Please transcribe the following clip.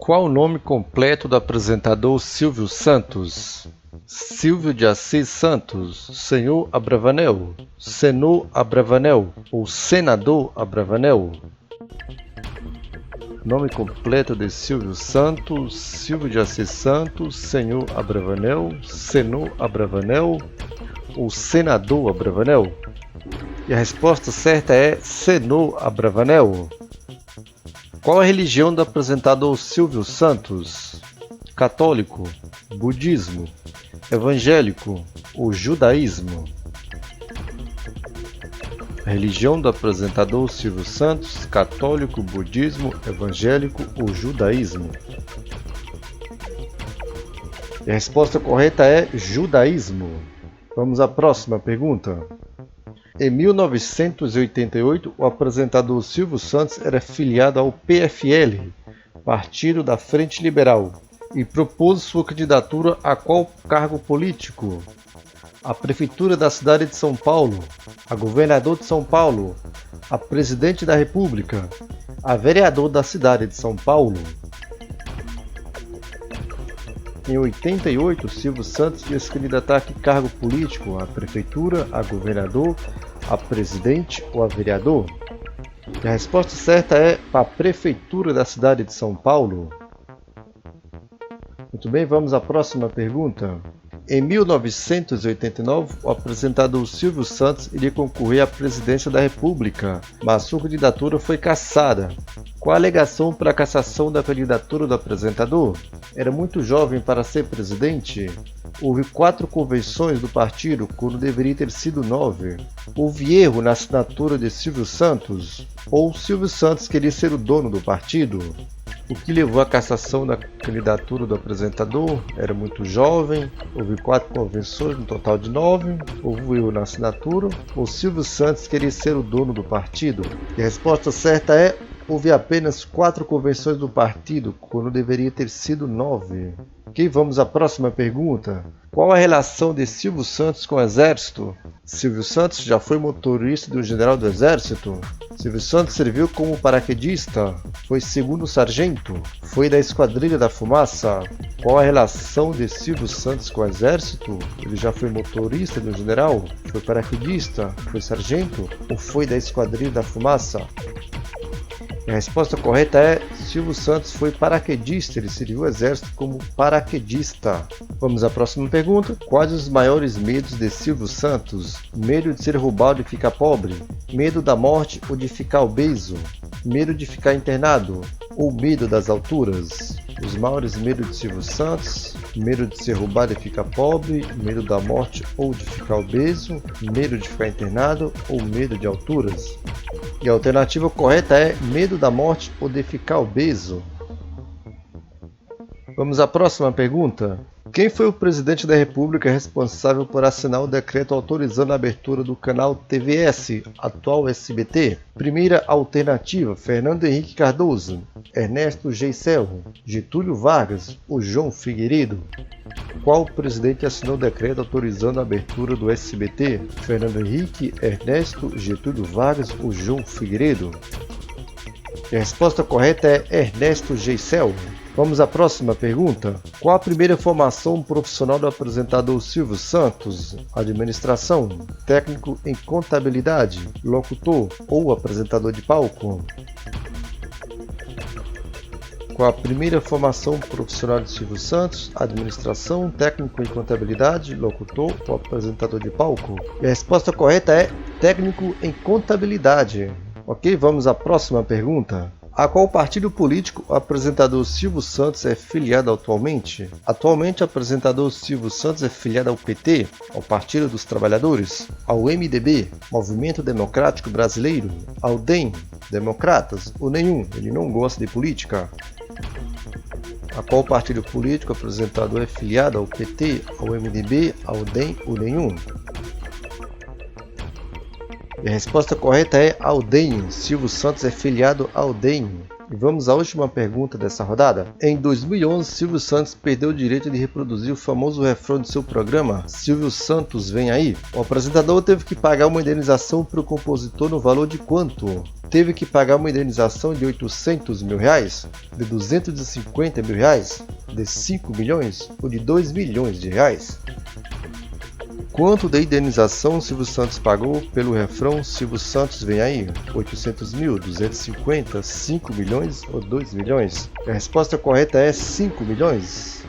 Qual o nome completo do apresentador Silvio Santos? Silvio de Assis Santos, Senhor Abravanel, Senor Abravanel ou Senador Abravanel? Nome completo de Silvio Santos, Silvio de Assis Santos, Senhor Abravanel, Senor Abravanel ou Senador Abravanel? E a resposta certa é Senor Abravanel. Qual a religião do apresentador Silvio Santos? Católico, budismo, evangélico ou judaísmo? A religião do apresentador Silvio Santos, católico, budismo, evangélico ou judaísmo? E a resposta correta é judaísmo. Vamos à próxima pergunta. Em 1988, o apresentador Silvio Santos era filiado ao PFL, Partido da Frente Liberal, e propôs sua candidatura a qual cargo político? A Prefeitura da cidade de São Paulo, a Governador de São Paulo, a Presidente da República, a Vereador da cidade de São Paulo. Em 88, Silvio Santos ia se candidatar a que cargo político? A Prefeitura, a Governador, a Presidente ou a Vereador? E a resposta certa é a Prefeitura da cidade de São Paulo. Muito bem, vamos à próxima pergunta. Em 1989, o apresentador Silvio Santos iria concorrer à presidência da República, mas sua candidatura foi cassada. Qual a alegação para a cassação da candidatura do apresentador? Era muito jovem para ser presidente? Houve 4 convenções do partido, quando deveria ter sido 9. Houve erro na assinatura de Silvio Santos? Ou Silvio Santos queria ser o dono do partido? O que levou à cassação da candidatura do apresentador? Era muito jovem, houve 4 convenções, no total de 9, houve erro na assinatura, ou Silvio Santos queria ser o dono do partido? E a resposta certa é: houve apenas 4 convenções do partido, quando deveria ter sido 9. Ok, vamos à próxima pergunta. Qual a relação de Silvio Santos com o Exército? Silvio Santos já foi motorista de um general do Exército? Silvio Santos serviu como paraquedista? Foi segundo sargento? Foi da Esquadrilha da Fumaça? Qual a relação de Silvio Santos com o Exército? Ele já foi motorista de um general? Foi paraquedista? Foi sargento? Ou foi da Esquadrilha da Fumaça? E a resposta correta é: Silvio Santos foi paraquedista, ele serviu o exército como paraquedista. Vamos à próxima pergunta. Quais os maiores medos de Silvio Santos? Medo de ser roubado e ficar pobre? Medo da morte ou de ficar obeso? Medo de ficar internado? Ou medo das alturas? Os maiores medos de Silvio Santos: medo de ser roubado e ficar pobre, medo da morte ou de ficar obeso, medo de ficar internado ou medo de alturas? E a alternativa correta é medo da morte ou de ficar obeso. Vamos à próxima pergunta. Quem foi o presidente da República responsável por assinar o decreto autorizando a abertura do canal TVS, atual SBT? Primeira alternativa: Fernando Henrique Cardoso, Ernesto Geisel, Getúlio Vargas ou João Figueiredo? Qual presidente assinou o decreto autorizando a abertura do SBT? Fernando Henrique, Ernesto, Getúlio Vargas ou João Figueiredo? E a resposta correta é Ernesto Geisel. Vamos à próxima pergunta. Qual a primeira formação profissional do apresentador Silvio Santos? Administração, técnico em contabilidade, locutor ou apresentador de palco? Qual a primeira formação profissional de Silvio Santos? Administração, técnico em contabilidade, locutor ou apresentador de palco? E a resposta correta é técnico em contabilidade. Ok, vamos à próxima pergunta. A qual partido político o apresentador Silvio Santos é filiado atualmente? Atualmente, o apresentador Silvio Santos é filiado ao PT, ao Partido dos Trabalhadores, ao MDB, Movimento Democrático Brasileiro, ao DEM, Democratas, ou nenhum, ele não gosta de política. A qual partido político o apresentador é filiado ao PT, ao MDB, ao DEM ou nenhum? E a resposta correta é ao DEM. Silvio Santos é filiado ao DEM. E vamos à última pergunta dessa rodada. Em 2011, Silvio Santos perdeu o direito de reproduzir o famoso refrão de seu programa Silvio Santos Vem Aí. O apresentador teve que pagar uma indenização para o compositor no valor de quanto? Teve que pagar uma indenização de 800 mil reais, de 250 mil reais, de 5 milhões ou de 2 milhões de reais? Quanto de indenização Silvio Santos pagou pelo refrão Silvio Santos Vem Aí? 800 mil, 250, 5 milhões ou 2 milhões? A resposta correta é 5 milhões.